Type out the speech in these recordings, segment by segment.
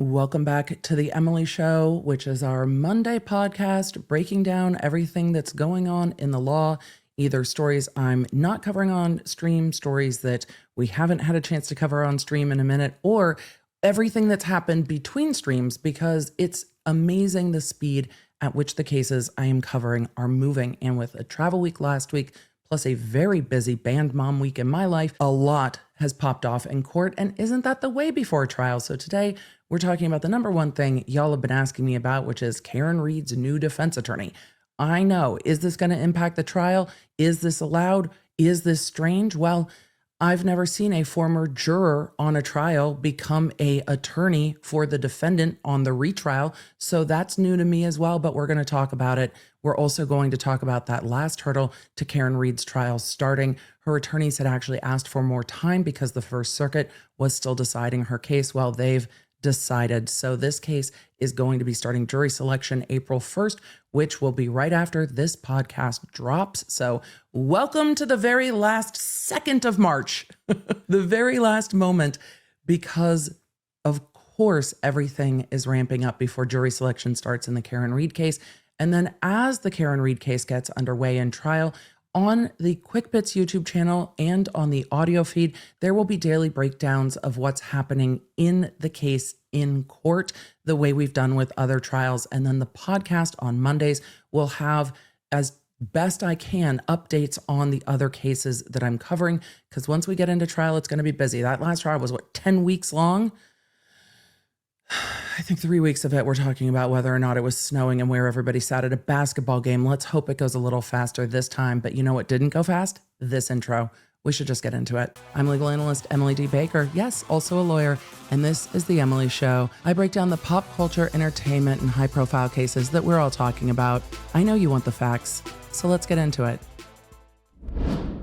Welcome back to the Emily Show, which is our Monday podcast breaking down everything that's going on in the law, either stories I'm not covering on stream, stories that we haven't had a chance to cover on stream in a minute, or everything that's happened between streams, because it's amazing the speed at which the cases I am covering are moving. And with a travel week last week, plus a very busy band mom week in my life, a lot has popped off in court. And isn't that the way before a trial? So today we're talking about the number one thing y'all have been asking me about, which is Karen Reed's new defense attorney. I know, is this going to impact the trial? Is this allowed? Is this strange? Well, I've never seen a former juror on a trial become an attorney for the defendant on the retrial. So that's new to me as well, but we're going to talk about it. We're also going to talk about that last hurdle to Karen Reed's trial starting. Her attorneys had actually asked for more time because the First Circuit was still deciding her case while they've decided. So this case is going to be starting jury selection April 1st, which will be right after this podcast drops. So welcome to the very last second of March, the very last moment, because of course everything is ramping up before jury selection starts in the Karen Reed case. And then as the Karen Reed case gets underway in trial, on the Quick Bits YouTube channel and on the audio feed, there will be daily breakdowns of what's happening in the case in court, the way we've done with other trials. And then the podcast on Mondays will have, as best I can, updates on the other cases that I'm covering. Because once we get into trial, it's going to be busy. That last trial was, 10 weeks long? I think 3 weeks of it, we're talking about whether or not it was snowing and where everybody sat at a basketball game. Let's hope it goes a little faster this time. But you know what didn't go fast? This intro. We should just get into it. I'm legal analyst Emily D. Baker. Yes, also a lawyer. And this is The Emily Show. I break down the pop culture, entertainment, and high-profile cases that we're all talking about. I know you want the facts, so let's get into it.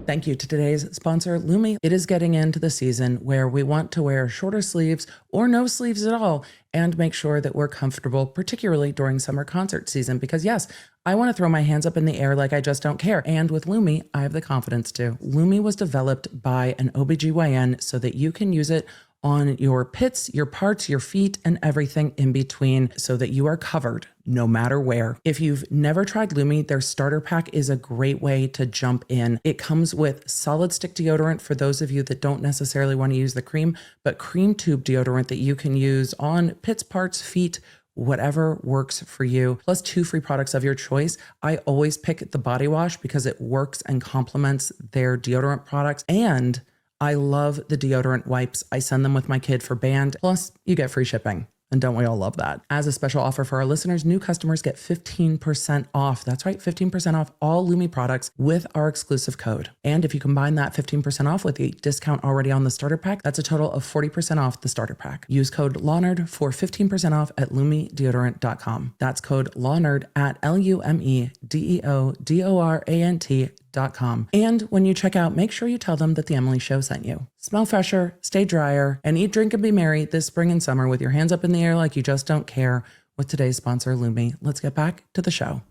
Thank you to today's sponsor, Lume. It is getting into the season where we want to wear shorter sleeves or no sleeves at all and make sure that we're comfortable, particularly during summer concert season. Because yes, I want to throw my hands up in the air like I just don't care. And with Lume, I have the confidence to. Lume was developed by an OBGYN so that you can use it on your pits, your parts, your feet, and everything in between so that you are covered no matter where. If you've never tried Lume, their starter pack is a great way to jump in. It comes with solid stick deodorant for those of you that don't necessarily want to use the cream, but cream tube deodorant that you can use on pits, parts, feet, whatever works for you, plus 2 free products of your choice. I always pick the body wash because it works and complements their deodorant products, and I love the deodorant wipes. I send them with my kid for band. Plus, you get free shipping. And don't we all love that? As a special offer for our listeners, new customers get 15% off. That's right, 15% off all Lume products with our exclusive code. And if you combine that 15% off with the discount already on the starter pack, that's a total of 40% off the starter pack. Use code LAWNERD for 15% off at lumedeodorant.com. That's code LAWNERD at LUMEDEODORANT.com. And when you check out, make sure you tell them that the Emily Show sent you. Smell fresher, stay drier, and eat, drink, and be merry this spring and summer with your hands up in the air like you just don't care with today's sponsor, Lume. Let's get back to the show.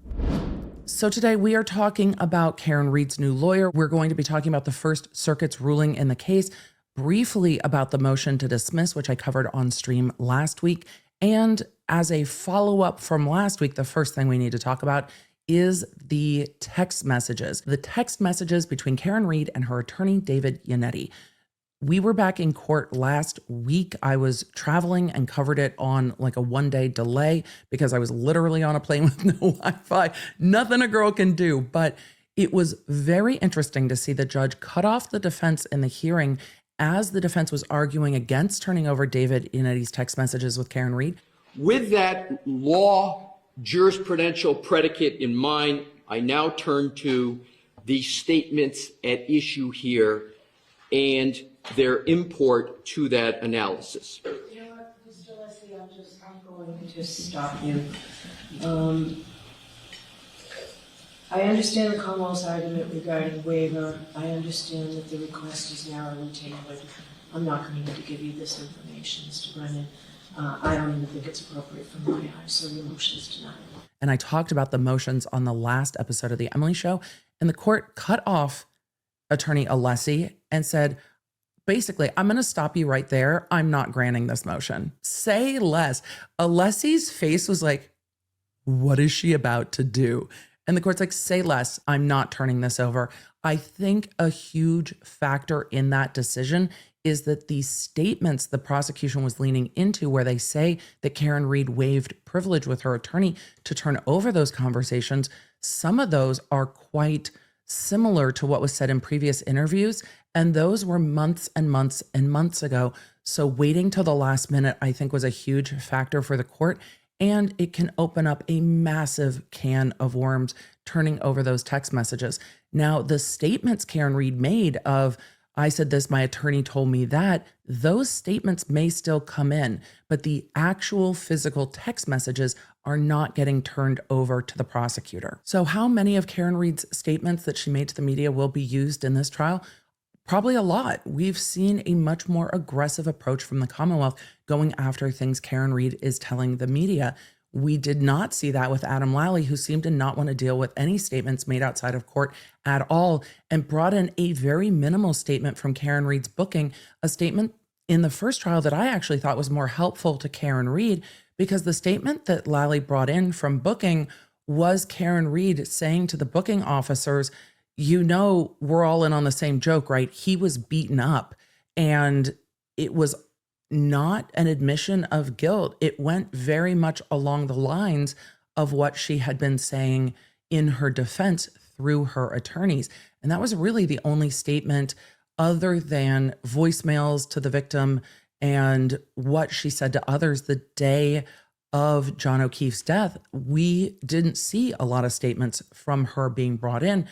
So today we are talking about Karen Reed's new lawyer. We're going to be talking about the First Circuit's ruling in the case, briefly about the motion to dismiss, which I covered on stream last week. And as a follow-up from last week, the first thing we need to talk about is the text messages. The text messages between Karen Reed and her attorney, David Yannetti. We were back in court last week. I was traveling and covered it on like a 1-day delay because I was literally on a plane with no Wi-Fi. Nothing a girl can do. But it was very interesting to see the judge cut off the defense in the hearing as the defense was arguing against turning over David Yannetti's text messages with Karen Reed. With that law jurisprudential predicate in mind, I now turn to the statements at issue here and their import to that analysis. You know what, Mr. Leslie, I'm going to stop you. I understand the Commonwealth's argument regarding waiver. I understand that the request is narrowly tailored. I'm not going to give you this information, Mr. Brennan. I don't even think it's appropriate from my eyes, so the motion is denied. And I talked about the motions on the last episode of the Emily Show, and the court cut off attorney Alessi and said, basically, I'm going to stop you right there. I'm not granting this motion. Say less. Alessi's face was like, what is she about to do? And the court's like, say less. I'm not turning this over. I think a huge factor in that decision is that the statements the prosecution was leaning into, where they say that Karen Reed waived privilege with her attorney to turn over those conversations, some of those are quite similar to what was said in previous interviews. And those were months and months and months ago. So waiting till the last minute, I think, was a huge factor for the court. And it can open up a massive can of worms turning over those text messages. Now, the statements Karen Reed made of, I said this, my attorney told me that, those statements may still come in, but the actual physical text messages are not getting turned over to the prosecutor. So how many of Karen Reed's statements that she made to the media will be used in this trial? Probably a lot. We've seen a much more aggressive approach from the Commonwealth going after things Karen Reed is telling the media. We did not see that with Adam Lally, who seemed to not want to deal with any statements made outside of court at all, and brought in a very minimal statement from Karen Reed's booking, a statement in the first trial that I actually thought was more helpful to Karen Reed, because the statement that Lally brought in from booking was Karen Reed saying to the booking officers, you know, we're all in on the same joke, right? He was beaten up, and it was not an admission of guilt. It went very much along the lines of what she had been saying in her defense through her attorneys. And that was really the only statement, other than voicemails to the victim and what she said to others the day of John O'Keefe's death. We didn't see a lot of statements from her being brought in.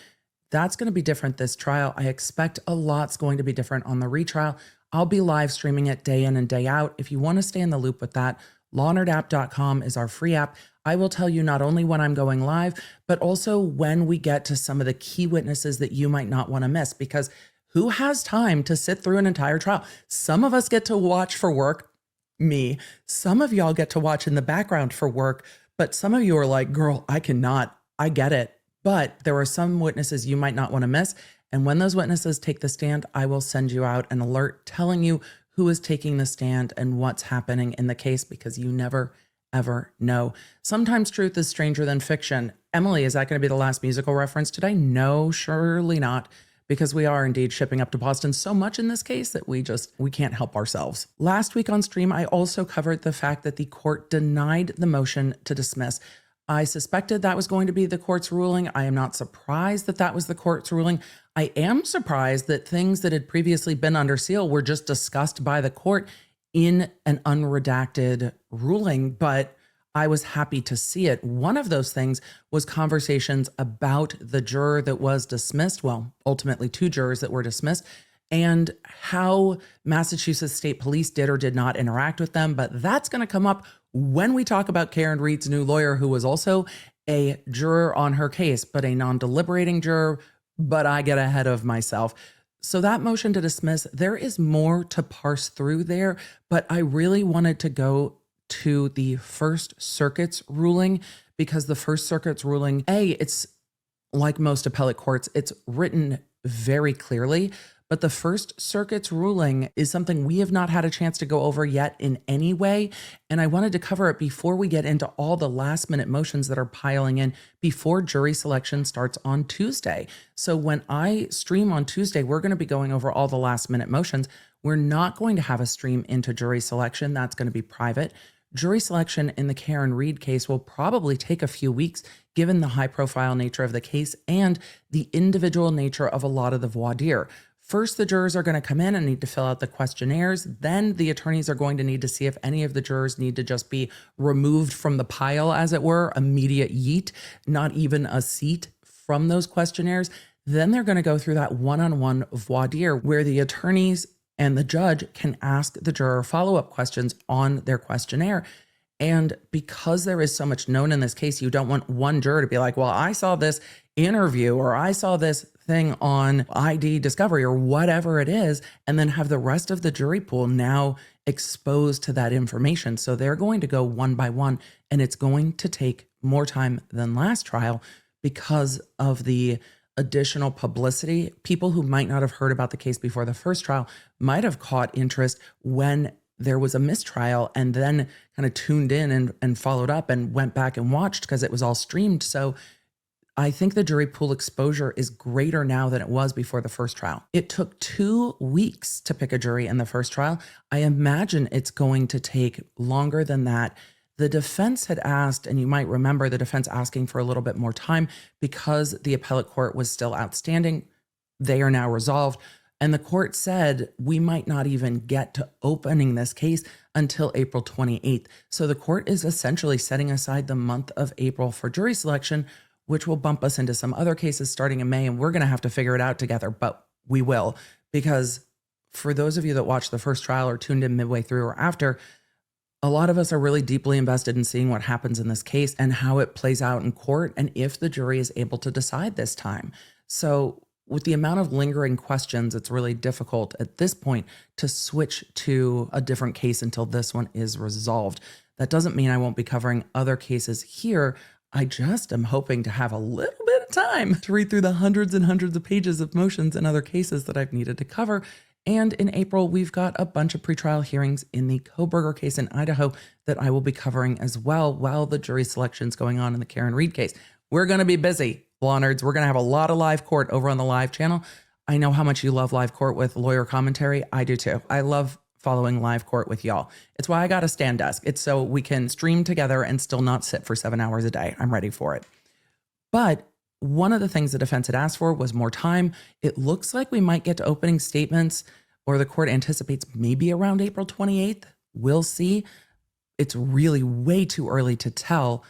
That's going to be different this trial. I expect a lot's going to be different on the retrial. I'll be live streaming it day in and day out. If you want to stay in the loop with that, lawnerdapp.com is our free app. I will tell you not only when I'm going live, but also when we get to some of the key witnesses that you might not want to miss, because who has time to sit through an entire trial? Some of us get to watch for work, me. Some of y'all get to watch in the background for work, but some of you are like, girl, I cannot. I get it. But there are some witnesses you might not want to miss. And when those witnesses take the stand, I will send you out an alert telling you who is taking the stand and what's happening in the case, because you never, ever know. Sometimes truth is stranger than fiction. Emily, is that going to be the last musical reference today? No, surely not, because we are indeed shipping up to Boston so much in this case that we can't help ourselves. Last week on stream, I also covered the fact that the court denied the motion to dismiss. I suspected that was going to be the court's ruling. I am not surprised that that was the court's ruling. I am surprised that things that had previously been under seal were just discussed by the court in an unredacted ruling, but I was happy to see it. One of those things was conversations about the juror that was dismissed. Well, ultimately 2 jurors that were dismissed, and how Massachusetts State Police did or did not interact with them. But that's going to come up when we talk about Karen Reed's new lawyer, who was also a juror on her case, but a non-deliberating juror. But I get ahead of myself. So that motion to dismiss, there is more to parse through there, but I really wanted to go to the First Circuit's ruling, because the First Circuit's ruling, it's like most appellate courts, it's written very clearly, but the First Circuit's ruling is something we have not had a chance to go over yet in any way. And I wanted to cover it before we get into all the last minute motions that are piling in before jury selection starts on Tuesday. So when I stream on Tuesday, we're going to be going over all the last minute motions. We're not going to have a stream into jury selection. That's going to be private. Jury selection in the Karen Reed case will probably take a few weeks, given the high profile nature of the case and the individual nature of a lot of the voir dire. First, the jurors are going to come in and need to fill out the questionnaires. Then the attorneys are going to need to see if any of the jurors need to just be removed from the pile, as it were, immediate yeet, not even a seat from those questionnaires. Then they're going to go through that one-on-one voir dire where the attorneys and the judge can ask the juror follow-up questions on their questionnaire. And because there is so much known in this case, you don't want one juror to be like, well, I saw this interview or I saw this thing on ID Discovery or whatever it is, and then have the rest of the jury pool now exposed to that information. So they're going to go one by one, and it's going to take more time than last trial because of the additional publicity. People who might not have heard about the case before the first trial might have caught interest when there was a mistrial and then kind of tuned in and followed up and went back and watched because it was all streamed. So I think the jury pool exposure is greater now than it was before the first trial. It took 2 weeks to pick a jury in the first trial. I imagine it's going to take longer than that. The defense had asked, and you might remember the defense asking for a little bit more time because the appellate court was still outstanding. They are now resolved. And the court said, we might not even get to opening this case until April 28th. So the court is essentially setting aside the month of April for jury selection, which will bump us into some other cases starting in May. And we're going to have to figure it out together, but we will. Because for those of you that watched the first trial or tuned in midway through or after, a lot of us are really deeply invested in seeing what happens in this case and how it plays out in court and if the jury is able to decide this time. So with the amount of lingering questions, it's really difficult at this point to switch to a different case until this one is resolved. That doesn't mean I won't be covering other cases here. I just am hoping to have a little bit of time to read through the hundreds and hundreds of pages of motions and other cases that I've needed to cover. And in April, we've got a bunch of pretrial hearings in the Koberger case in Idaho that I will be covering as well while the jury selection is going on in the Karen Reed case. We're going to be busy, law nerds. We're going to have a lot of live court over on the live channel. I know how much you love live court with lawyer commentary. I do too. I love following live court with y'all. It's why I got a stand desk. It's so we can stream together and still not sit for 7 hours a day. I'm ready for it. But one of the things the defense had asked for was more time. It looks like we might get to opening statements, or the court anticipates maybe around April 28th. We'll see. It's really way too early to tell.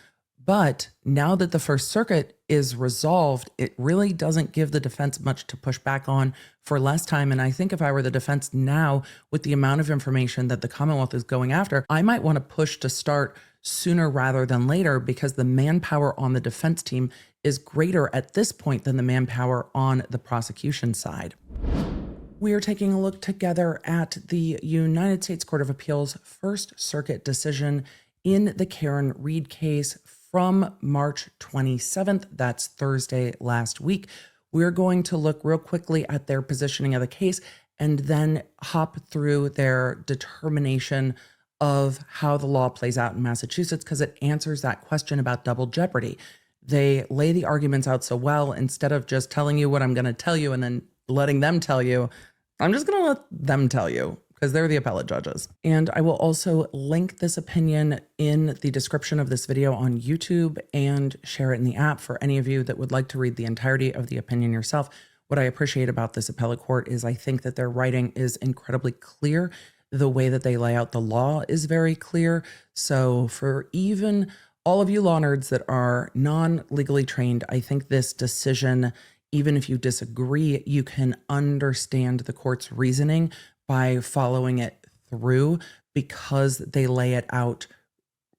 But now that the First Circuit is resolved, it really doesn't give the defense much to push back on for less time. And I think if I were the defense now, with the amount of information that the Commonwealth is going after, I might want to push to start sooner rather than later, because the manpower on the defense team is greater at this point than the manpower on the prosecution side. We are taking a look together at the United States Court of Appeals First Circuit decision in the Karen Reed case from March 27th. That's Thursday last week. We're going to look real quickly at their positioning of the case and then hop through their determination of how the law plays out in Massachusetts, because it answers that question about double jeopardy. They lay the arguments out so well. Instead of just telling you what I'm going to tell you and then letting them tell you, I'm just going to let them tell you, because they're the appellate judges. And I will also link this opinion in the description of this video on YouTube and share it in the app for any of you that would like to read the entirety of the opinion yourself. What I appreciate about this appellate court is I think that their writing is incredibly clear. The way that they lay out the law is very clear. So for even all of you law nerds that are non-legally trained, I think this decision, even if you disagree, you can understand the court's reasoning by following it through, because they lay it out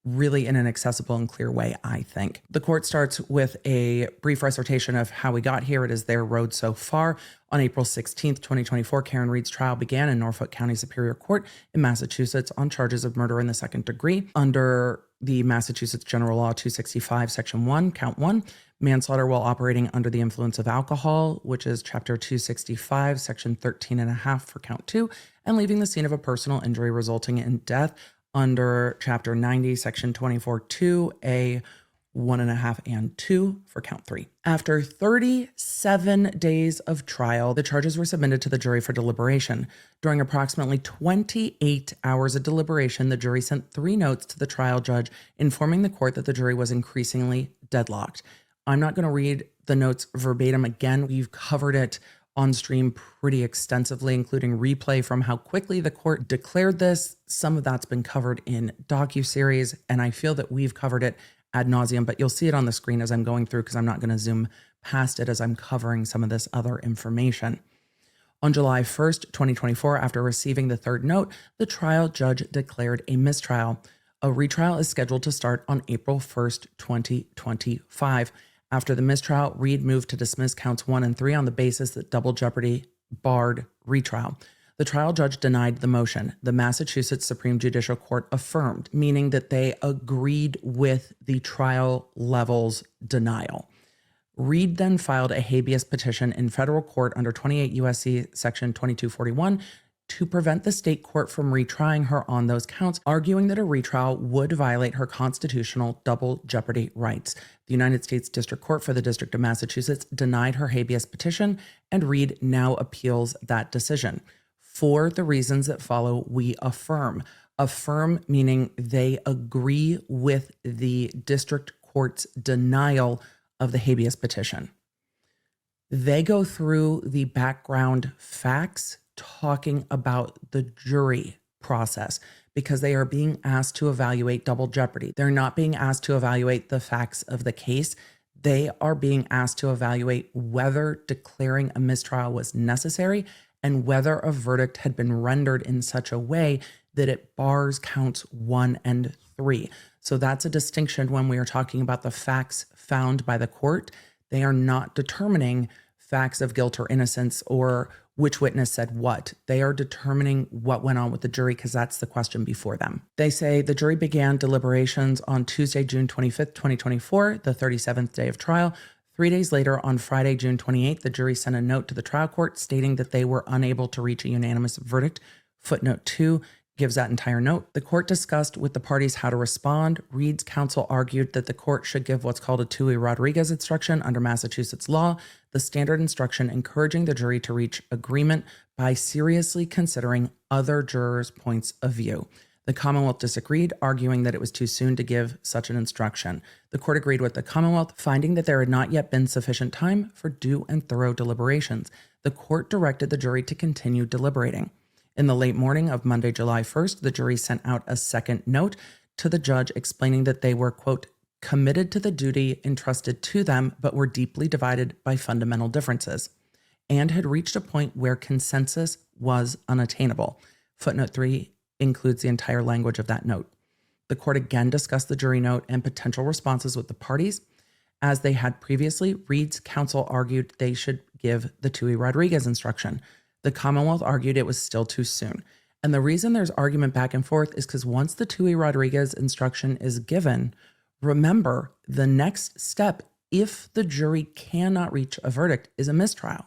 really in an accessible and clear way, I think. The court starts with a brief recitation of how we got here. It is their road so far. On April 16th, 2024, Karen Reed's trial began in Norfolk County Superior Court in Massachusetts on charges of murder in the second degree under the Massachusetts General Law 265, Section 1, Count 1, manslaughter while operating under the influence of alcohol, which is Chapter 265, Section 13.5 for Count 2, and leaving the scene of a personal injury resulting in death under Chapter 90, Section 24.2, 1.5 and 2 for Count 3. After 37 days of trial, the charges were submitted to the jury for deliberation. During approximately 28 hours of deliberation, the jury sent 3 notes to the trial judge informing the court that the jury was increasingly deadlocked. I'm not going to read the notes verbatim again. We've covered it on stream pretty extensively, including replay from how quickly the court declared this. Some of that's been covered in docuseries, and I feel that we've covered it ad nauseum, but you'll see it on the screen as I'm going through, because I'm not going to zoom past it as I'm covering some of this other information. On July 1st, 2024, after receiving the 3rd note, the trial judge declared a mistrial. A retrial is scheduled to start on April 1st, 2025. After the mistrial, Reed moved to dismiss counts 1 and 3 on the basis that double jeopardy barred retrial. The trial judge denied the motion. The Massachusetts Supreme Judicial Court affirmed, meaning that they agreed with the trial level's denial. Reed then filed a habeas petition in federal court under 28 U.S.C. section 2241 to prevent the state court from retrying her on those counts, arguing that a retrial would violate her constitutional double jeopardy rights. The United States District Court for the District of Massachusetts denied her habeas petition, and Reed now appeals that decision. For the reasons that follow, we affirm. Affirm meaning they agree with the district court's denial of the habeas petition. They go through the background facts talking about the jury process because they are being asked to evaluate double jeopardy. They're not being asked to evaluate the facts of the case. They are being asked to evaluate whether declaring a mistrial was necessary and whether a verdict had been rendered in such a way that it bars counts 1 and 3. So that's a distinction when we are talking about the facts found by the court. They are not determining facts of guilt or innocence or which witness said what. They are determining what went on with the jury because that's the question before them. They say the jury began deliberations on Tuesday, June 25th, 2024, the 37th day of trial. 3 days later, on Friday, June 28th, the jury sent a note to the trial court stating that they were unable to reach a unanimous verdict. Footnote 2 gives that entire note. The court discussed with the parties how to respond. Reed's counsel argued that the court should give what's called a Tui Rodriguez instruction under Massachusetts law, the standard instruction encouraging the jury to reach agreement by seriously considering other jurors' points of view. The Commonwealth disagreed, arguing that it was too soon to give such an instruction. The court agreed with the Commonwealth, finding that there had not yet been sufficient time for due and thorough deliberations. The court directed the jury to continue deliberating. In the late morning of Monday, July 1st, the jury sent out a second note to the judge explaining that they were, quote, committed to the duty entrusted to them, but were deeply divided by fundamental differences, and had reached a point where consensus was unattainable. Footnote 3 includes the entire language of that note. The court again discussed the jury note and potential responses with the parties. As they had previously, Reed's counsel argued they should give the Tui Rodriguez instruction. The Commonwealth argued it was still too soon. And the reason there's argument back and forth is because once the Tui Rodriguez instruction is given, remember the next step, if the jury cannot reach a verdict, is a mistrial.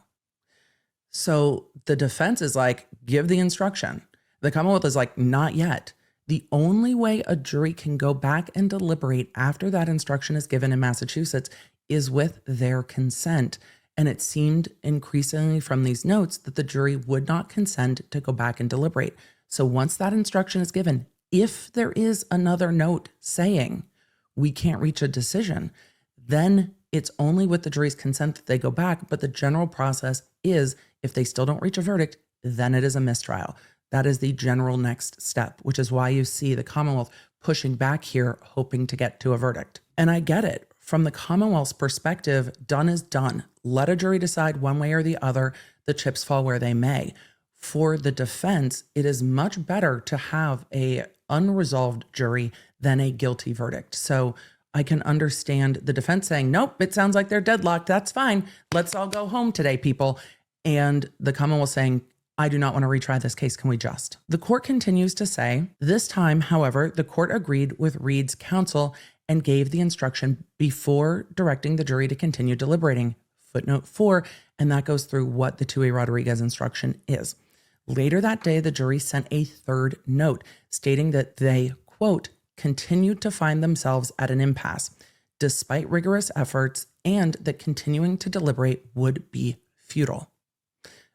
So the defense is like, give the instruction. The Commonwealth is like, not yet. The only way a jury can go back and deliberate after that instruction is given in Massachusetts is with their consent. And it seemed increasingly from these notes that the jury would not consent to go back and deliberate. So once that instruction is given, if there is another note saying we can't reach a decision, then it's only with the jury's consent that they go back. But the general process is if they still don't reach a verdict, then it is a mistrial. That is the general next step, which is why you see the Commonwealth pushing back here, hoping to get to a verdict. And I get it. From the Commonwealth's perspective, done is done. Let a jury decide one way or the other. The chips fall where they may. For the defense, it is much better to have a unresolved jury than a guilty verdict. So I can understand the defense saying, nope, it sounds like they're deadlocked. That's fine. Let's all go home today, people. And the Commonwealth saying, I do not want to retry this case. Can we just? The court continues to say, this time, however, the court agreed with Reed's counsel and gave the instruction before directing the jury to continue deliberating. Footnote 4, and that goes through what the Tui Rodriguez instruction is. Later that day, the jury sent a third note stating that they, quote, continued to find themselves at an impasse, despite rigorous efforts, and that continuing to deliberate would be futile.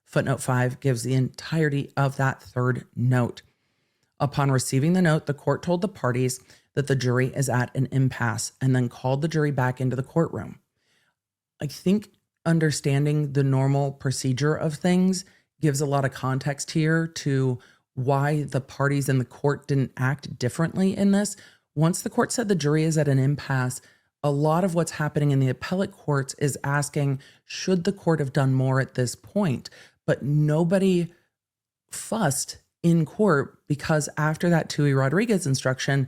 Footnote 5 gives the entirety of that third note. Upon receiving the note, the court told the parties that the jury is at an impasse and then called the jury back into the courtroom. I think understanding the normal procedure of things gives a lot of context here to why the parties in the court didn't act differently in this. Once the court said the jury is at an impasse, a lot of what's happening in the appellate courts is asking, should the court have done more at this point? But nobody fussed in court because after that Tui Rodriguez instruction,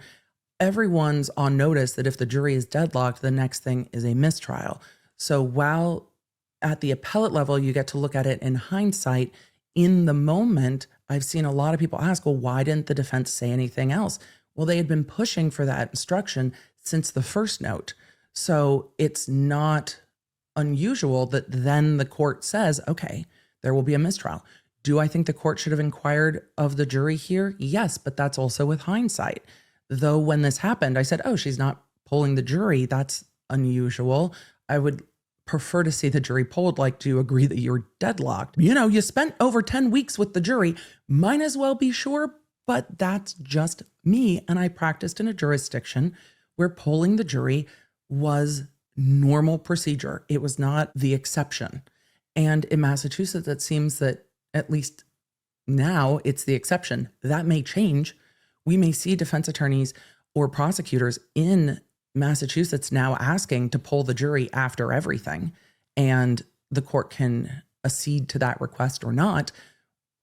everyone's on notice that if the jury is deadlocked, the next thing is a mistrial. So while at the appellate level, you get to look at it in hindsight, in the moment, I've seen a lot of people ask, well, why didn't the defense say anything else? Well, they had been pushing for that instruction since the first note. So it's not unusual that then the court says, okay, there will be a mistrial. Do I think the court should have inquired of the jury here? Yes, but that's also with hindsight. Though when this happened, I said, oh, she's not polling the jury. That's unusual. I would prefer to see the jury polled. Like, do you agree that you're deadlocked? You know, you spent over 10 weeks with the jury. Might as well be sure, but that's just me. And I practiced in a jurisdiction where polling the jury was normal procedure. It was not the exception. And in Massachusetts, it seems that at least now it's the exception. That may change. We may see defense attorneys or prosecutors in Massachusetts now asking to poll the jury after everything, and the court can accede to that request or not.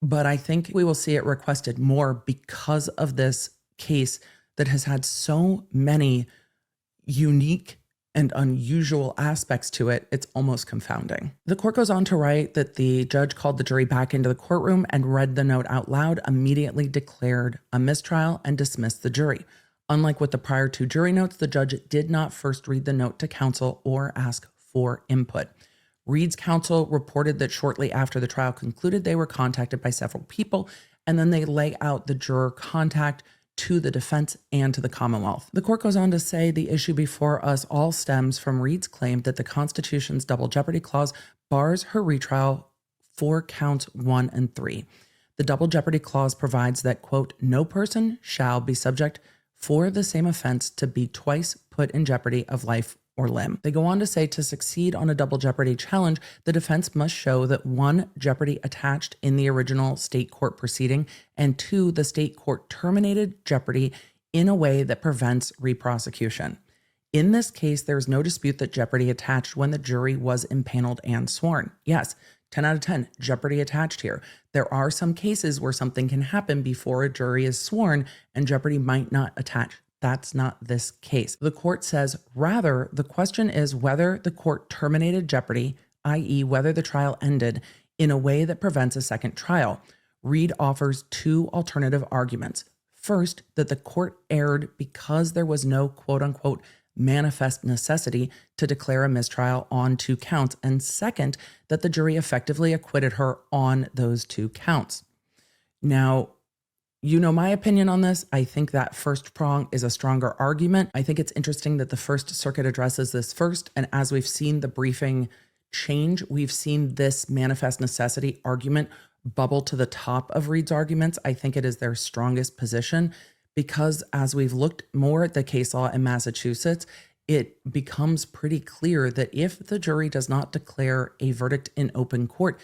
But I think we will see it requested more because of this case that has had so many unique and unusual aspects to it. It's almost confounding. The court goes on to write that the judge called the jury back into the courtroom and read the note out loud, immediately declared a mistrial, and dismissed the jury. Unlike with the prior two jury notes, the judge did not first read the note to counsel or ask for input. Reed's counsel reported that shortly after the trial concluded, they were contacted by several people, and then they lay out the juror contact to the defense and to the Commonwealth. The court goes on to say the issue before us all stems from Reed's claim that the Constitution's double jeopardy clause bars her retrial for counts 1 and 3. The double jeopardy clause provides that, quote, no person shall be subject for the same offense to be twice put in jeopardy of life or limb. They go on to say to succeed on a double jeopardy challenge, the defense must show that 1, jeopardy attached in the original state court proceeding, and 2, the state court terminated jeopardy in a way that prevents reprosecution. In this case, there is no dispute that jeopardy attached when the jury was impaneled and sworn. Yes, 10 out of 10, jeopardy attached here. There are some cases where something can happen before a jury is sworn and jeopardy might not attach. That's not this case. The court says, rather, the question is whether the court terminated jeopardy, i.e. whether the trial ended in a way that prevents a second trial. Reed offers 2 alternative arguments. First, that the court erred because there was no quote-unquote manifest necessity to declare a mistrial on 2 counts, and second, that the jury effectively acquitted her on those 2 counts. Now, you know my opinion on this. I think that first prong is a stronger argument. I think it's interesting that the First Circuit addresses this first, and as we've seen the briefing change, we've seen this manifest necessity argument bubble to the top of Reed's arguments. I think it is their strongest position, because as we've looked more at the case law in Massachusetts, it becomes pretty clear that if the jury does not declare a verdict in open court,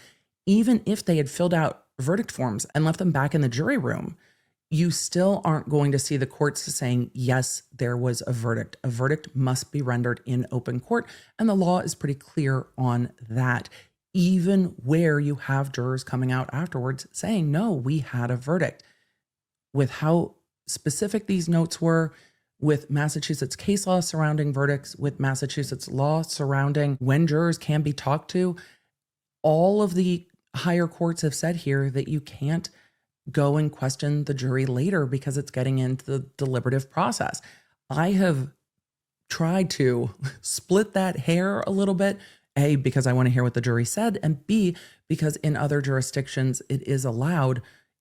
even if they had filled out verdict forms and left them back in the jury room, you still aren't going to see the courts saying, yes, there was a verdict. A verdict must be rendered in open court, and the law is pretty clear on that, even where you have jurors coming out afterwards saying, no, we had a verdict. With how specific these notes were, with Massachusetts case law surrounding verdicts, with Massachusetts law surrounding when jurors can be talked to, all of the higher courts have said here that you can't go and question the jury later because it's getting into the deliberative process. I have tried to split that hair a little bit, A, because I want to hear what the jury said, and B, because in other jurisdictions it is allowed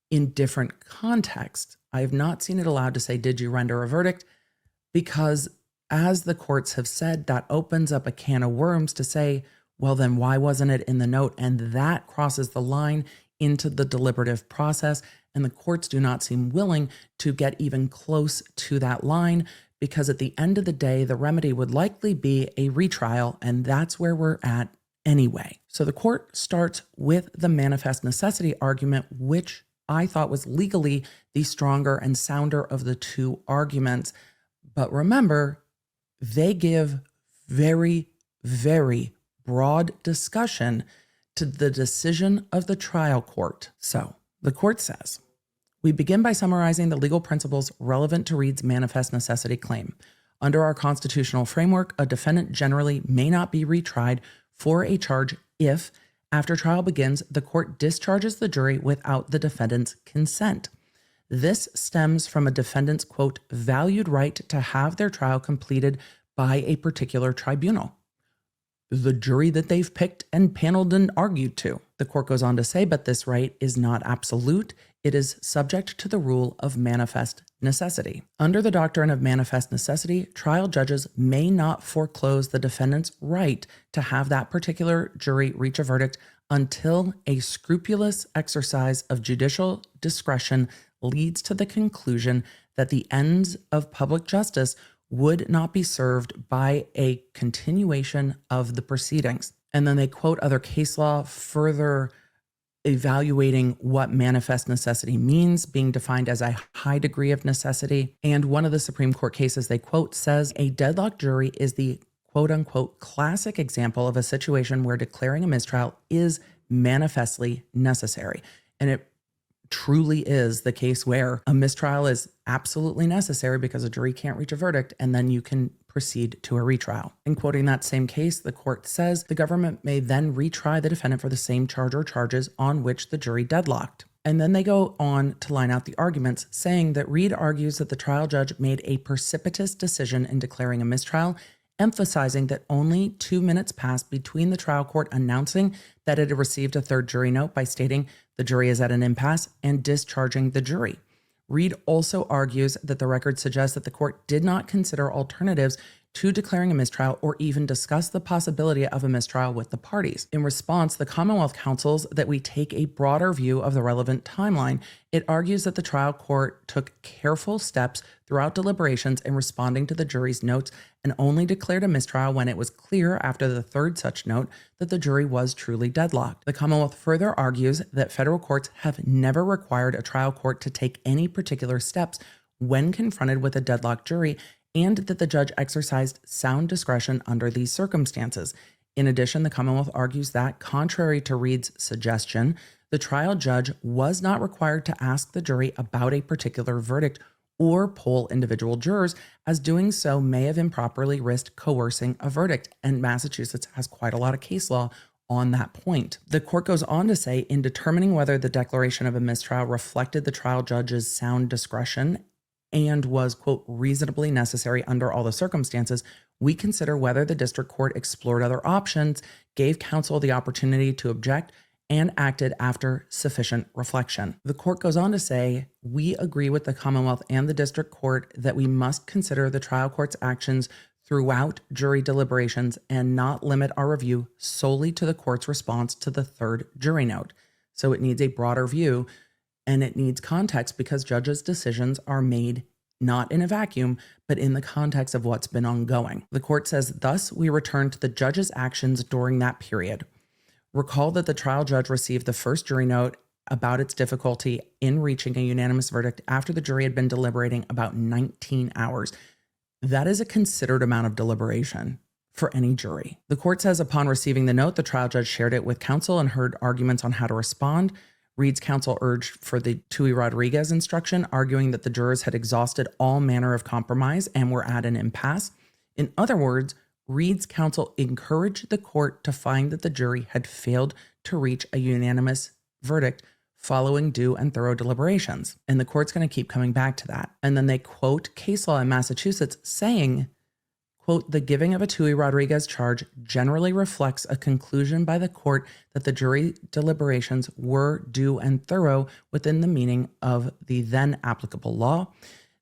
in different contexts. I have not seen it allowed to say, did you render a verdict? Because as the courts have said, that opens up a can of worms to say, well, then why wasn't it in the note? And that crosses the line into the deliberative process. And the courts do not seem willing to get even close to that line, because at the end of the day, the remedy would likely be a retrial. And that's where we're at anyway. So the court starts with the manifest necessity argument, which I thought was legally the stronger and sounder of the 2 arguments. But remember, they give very, very broad discussion to the decision of the trial court. So the court says, we begin by summarizing the legal principles relevant to Reed's manifest necessity claim. Under our constitutional framework, a defendant generally may not be retried for a charge if, after trial begins, the court discharges the jury without the defendant's consent. This stems from a defendant's, quote, valued right to have their trial completed by a particular tribunal. the jury that they've picked and paneled and argued to. The court goes on to say, but this right is not absolute. It is subject to the rule of manifest necessity. Under the doctrine of manifest necessity, trial judges may not foreclose the defendant's right to have that particular jury reach a verdict until a scrupulous exercise of judicial discretion leads to the conclusion that the ends of public justice would not be served by a continuation of the proceedings. And then they quote other case law further evaluating what manifest necessity means, being defined as a high degree of necessity. And one of the Supreme Court cases they quote says, a deadlocked jury is the quote unquote classic example of a situation where declaring a mistrial is manifestly necessary. And it truly is the case where a mistrial is absolutely necessary because a jury can't reach a verdict, and then you can proceed to a retrial. In quoting that same case, the court says the government may then retry the defendant for the same charge or charges on which the jury deadlocked. And then they go on to line out the arguments, saying that Reed argues that the trial judge made a precipitous decision in declaring a mistrial, emphasizing that only 2 minutes passed between the trial court announcing that it had received a third jury note by stating the jury is at an impasse and discharging the jury. Reed also argues that the record suggests that the court did not consider alternatives to declaring a mistrial or even discuss the possibility of a mistrial with the parties. In response, the Commonwealth counsels that we take a broader view of the relevant timeline. It argues that the trial court took careful steps throughout deliberations in responding to the jury's notes and only declared a mistrial when it was clear after the third such note that the jury was truly deadlocked. The Commonwealth further argues that federal courts have never required a trial court to take any particular steps when confronted with a deadlocked jury, and that the judge exercised sound discretion under these circumstances. In addition, the Commonwealth argues that, contrary to Reed's suggestion, the trial judge was not required to ask the jury about a particular verdict or poll individual jurors, as doing so may have improperly risked coercing a verdict, and Massachusetts has quite a lot of case law on that point. The court goes on to say, in determining whether the declaration of a mistrial reflected the trial judge's sound discretion and was, quote, reasonably necessary under all the circumstances, we consider whether the district court explored other options, gave counsel the opportunity to object, and acted after sufficient reflection. The court goes on to say, we agree with the Commonwealth and the district court that we must consider the trial court's actions throughout jury deliberations and not limit our review solely to the court's response to the third jury note. So it needs a broader view, and it needs context because judges' decisions are made not in a vacuum, but in the context of what's been ongoing. The court says, thus, we return to the judge's actions during that period. Recall that the trial judge received the first jury note about its difficulty in reaching a unanimous verdict after the jury had been deliberating about 19 hours. That is a considered amount of deliberation for any jury. The court says upon receiving the note, the trial judge shared it with counsel and heard arguments on how to respond. Reed's counsel urged for the Tui Rodriguez instruction, arguing that the jurors had exhausted all manner of compromise and were at an impasse. In other words, Reed's counsel encouraged the court to find that the jury had failed to reach a unanimous verdict following due and thorough deliberations. And the court's going to keep coming back to that. And then they quote case law in Massachusetts saying, quote, the giving of a Tui Rodriguez charge generally reflects a conclusion by the court that the jury deliberations were due and thorough within the meaning of the then applicable law.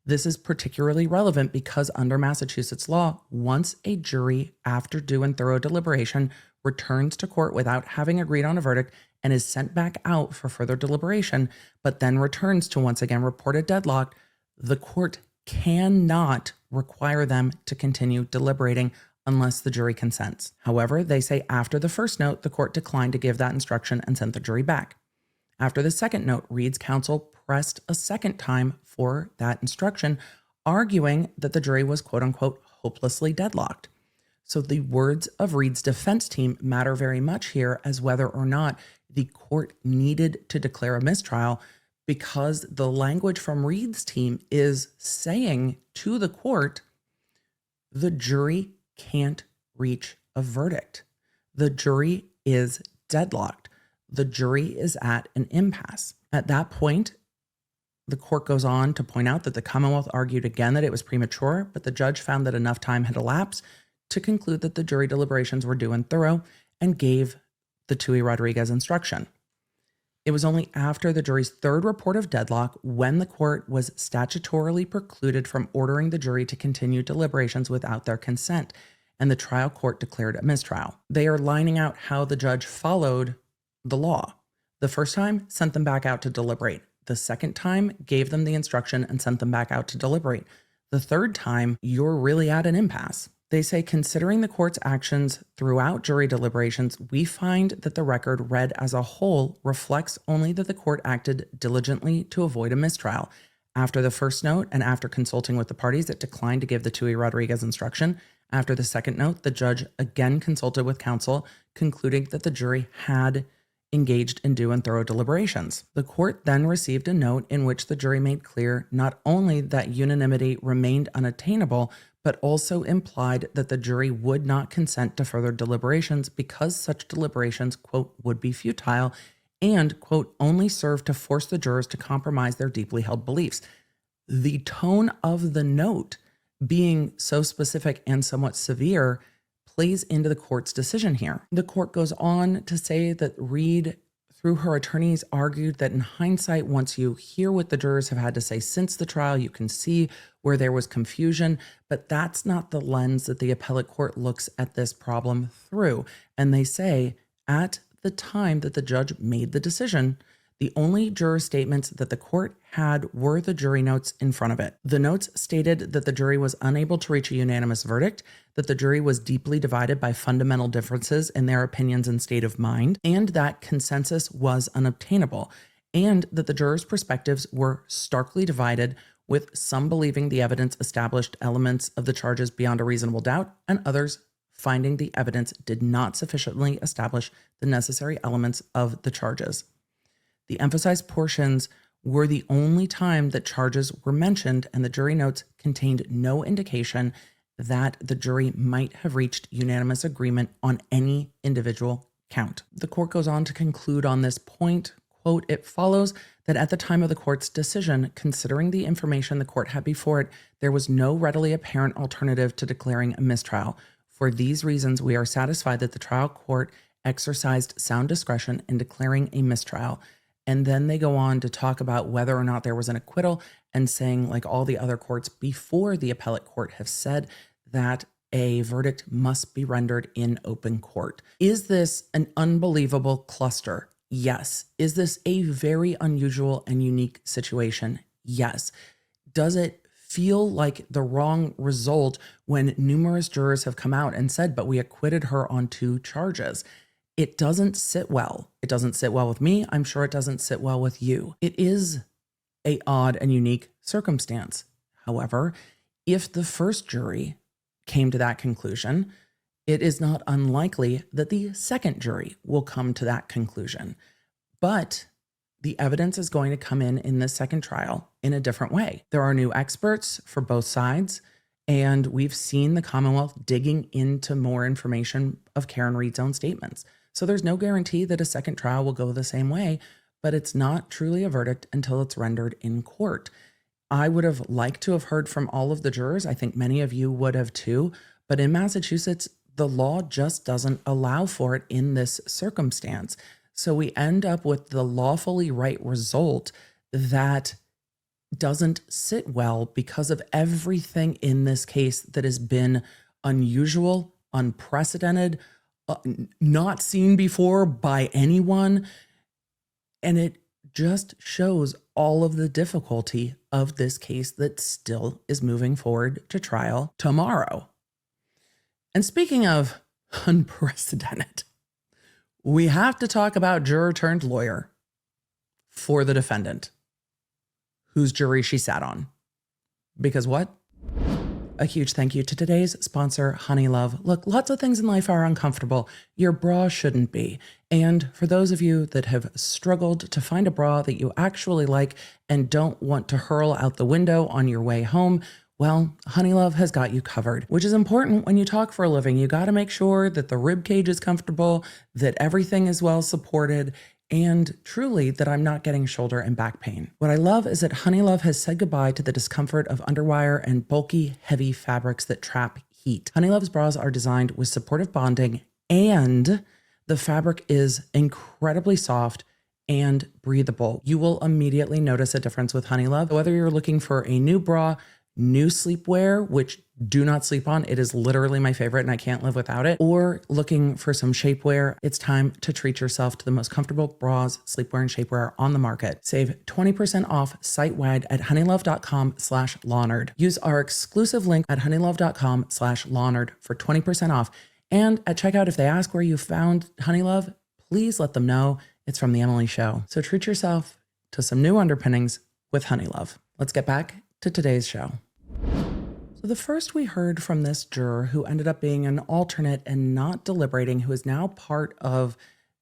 This is particularly relevant because under Massachusetts law, once a jury, after due and thorough deliberation, returns to court without having agreed on a verdict and is sent back out for further deliberation, but then returns to once again report a deadlock, the court cannot require them to continue deliberating unless the jury consents. However, they say after the first note, the court declined to give that instruction and sent the jury back. After the second note, Reed's counsel pressed a second time for that instruction, arguing that the jury was, quote unquote, hopelessly deadlocked. So the words of Reed's defense team matter very much here as whether or not the court needed to declare a mistrial, because the language from Reed's team is saying to the court, the jury can't reach a verdict. The jury is deadlocked. The jury is at an impasse. At that point, the court goes on to point out that the Commonwealth argued again that it was premature, but the judge found that enough time had elapsed to conclude that the jury deliberations were due and thorough and gave the Tui Rodriguez instruction. It was only after the jury's third report of deadlock when the court was statutorily precluded from ordering the jury to continue deliberations without their consent, and the trial court declared a mistrial. They are lining out how the judge followed the law. The first time, sent them back out to deliberate. The second time, gave them the instruction and sent them back out to deliberate. The third time, you're really at an impasse. They say, considering the court's actions throughout jury deliberations, we find that the record read as a whole reflects only that the court acted diligently to avoid a mistrial. After the first note and after consulting with the parties, it declined to give the Tui Rodriguez instruction. After the second note, the judge again consulted with counsel, concluding that the jury had engaged in due and thorough deliberations. The court then received a note in which the jury made clear not only that unanimity remained unattainable, but also implied that the jury would not consent to further deliberations because such deliberations, quote, would be futile and, quote, only serve to force the jurors to compromise their deeply held beliefs. The tone of the note being so specific and somewhat severe plays into the court's decision here. The court goes on to say that Reed, through her attorneys, argued that in hindsight, once you hear what the jurors have had to say since the trial, you can see where there was confusion, but that's not the lens that the appellate court looks at this problem through. And they say, at the time that the judge made the decision, the only juror statements that the court had were the jury notes in front of it. The notes stated that the jury was unable to reach a unanimous verdict, that the jury was deeply divided by fundamental differences in their opinions and state of mind, and that consensus was unobtainable, and that the jurors' perspectives were starkly divided, with some believing the evidence established elements of the charges beyond a reasonable doubt, and others finding the evidence did not sufficiently establish the necessary elements of the charges. The emphasized portions were the only time that charges were mentioned, and the jury notes contained no indication that the jury might have reached unanimous agreement on any individual count. The court goes on to conclude on this point, quote, it follows that at the time of the court's decision, considering the information the court had before it, there was no readily apparent alternative to declaring a mistrial. For these reasons, we are satisfied that the trial court exercised sound discretion in declaring a mistrial. And then they go on to talk about whether or not there was an acquittal and saying, like all the other courts before the appellate court have said, that a verdict must be rendered in open court. Is this an unbelievable cluster? Yes. Is this a very unusual and unique situation? Yes. Does it feel like the wrong result when numerous jurors have come out and said, but we acquitted her on 2 charges? It doesn't sit well. It doesn't sit well with me. I'm sure it doesn't sit well with you. It is an odd and unique circumstance. However, if the first jury came to that conclusion, it is not unlikely that the second jury will come to that conclusion. But the evidence is going to come in this second trial in a different way. There are new experts for both sides, and we've seen the Commonwealth digging into more information of Karen Reed's own statements. So there's no guarantee that a second trial will go the same way, but it's not truly a verdict until it's rendered in court. I would have liked to have heard from all of the jurors. I think many of you would have too, but in Massachusetts, the law just doesn't allow for it in this circumstance. So we end up with the lawfully right result that doesn't sit well because of everything in this case that has been unusual, unprecedented, not seen before by anyone. And it just shows all of the difficulty of this case that still is moving forward to trial tomorrow. And speaking of unprecedented, we have to talk about juror turned lawyer for the defendant, whose jury she sat on. Because what? A huge thank you to today's sponsor, Honeylove. Look, lots of things in life are uncomfortable. Your bra shouldn't be. And for those of you that have struggled to find a bra that you actually like and don't want to hurl out the window on your way home, well, Honeylove has got you covered, which is important when you talk for a living. You got to make sure that the rib cage is comfortable, that everything is well supported, and truly that I'm not getting shoulder and back pain. What I love is that Honeylove has said goodbye to the discomfort of underwire and bulky, heavy fabrics that trap heat. Honeylove's bras are designed with supportive bonding, and the fabric is incredibly soft and breathable. You will immediately notice a difference with Honeylove. Whether you're looking for a new bra, new sleepwear, which do not sleep on, it is literally my favorite and I can't live without it, or looking for some shapewear, it's time to treat yourself to the most comfortable bras, sleepwear, and shapewear on the market. Save 20% off site-wide at honeylove.com/lawnerd. Use our exclusive link at honeylove.com/lawnerd for 20% off. And at checkout, if they ask where you found Honeylove, please let them know it's from The Emily Show. So treat yourself to some new underpinnings with Honeylove. Let's get back to today's show. So the first we heard from this juror, who ended up being an alternate and not deliberating, who is now part of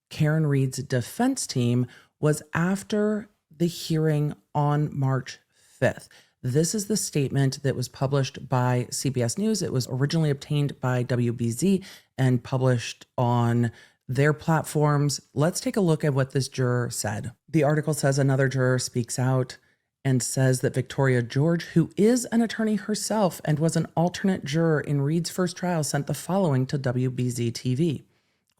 Karen Reed's defense team, was after the hearing on March 5th. This is the statement that was published by CBS News. It was originally obtained by WBZ and published on their platforms. Let's take a look at what this juror said. The article says another juror speaks out and says that Victoria George, who is an attorney herself and was an alternate juror in Reed's first trial, sent the following to WBZ TV.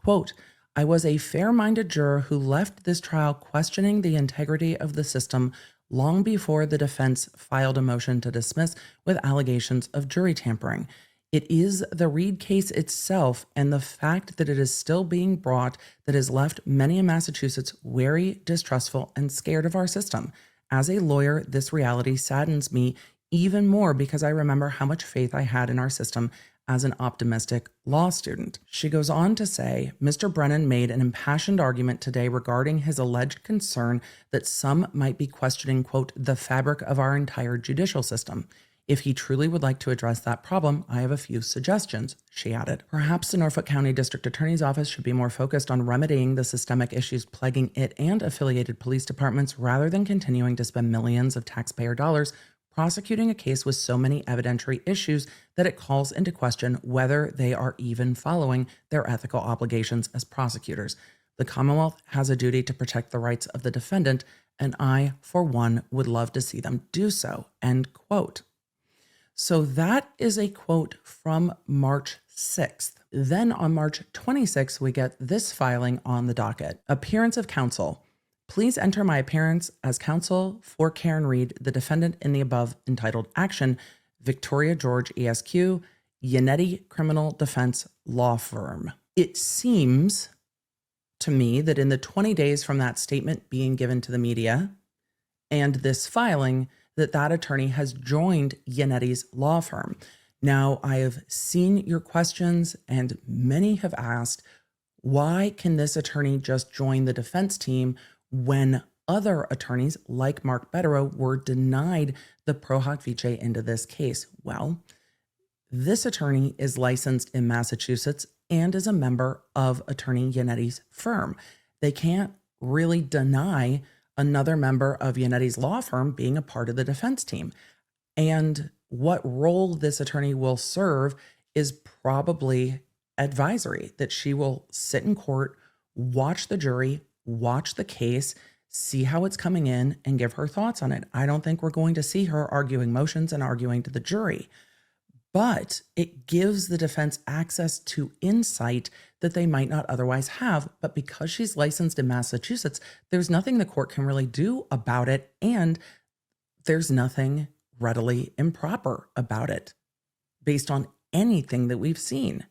Quote, "I was a fair-minded juror who left this trial questioning the integrity of the system long before the defense filed a motion to dismiss with allegations of jury tampering. It is the Reed case itself and the fact that it is still being brought that has left many in Massachusetts wary, distrustful, and scared of our system. As a lawyer, this reality saddens me even more because I remember how much faith I had in our system as an optimistic law student." She goes on to say, Mr. Brennan made an impassioned argument today regarding his alleged concern that some might be questioning, quote, the fabric of our entire judicial system. If he truly would like to address that problem, I have a few suggestions, she added. Perhaps the Norfolk County District Attorney's Office should be more focused on remedying the systemic issues plaguing it and affiliated police departments rather than continuing to spend millions of taxpayer dollars prosecuting a case with so many evidentiary issues that it calls into question whether they are even following their ethical obligations as prosecutors. The Commonwealth has a duty to protect the rights of the defendant, and I, for one, would love to see them do so, end quote. So that is a quote from March 6th. Then on March 26th, we get this filing on the docket. Appearance of counsel. Please enter my appearance as counsel for Karen Reed, the defendant in the above entitled action, Victoria George, ESQ, Yannetti Criminal Defense Law Firm. It seems to me that in the 20 days from that statement being given to the media and this filing, that attorney has joined Yannetti's law firm. Now, I have seen your questions and many have asked, why can this attorney just join the defense team when other attorneys like Mark Betterow were denied the pro hoc vice into this case? Well, this attorney is licensed in Massachusetts and is a member of attorney Yannetti's firm. They can't really deny another member of Yannetti's law firm being a part of the defense team. And what role this attorney will serve is probably advisory, that she will sit in court, watch the jury, watch the case, see how it's coming in, and give her thoughts on it. I don't think we're going to see her arguing motions and arguing to the jury, but it gives the defense access to insight that they might not otherwise have. But because she's licensed in Massachusetts, there's nothing the court can really do about it, and there's nothing readily improper about it based on anything that we've seen.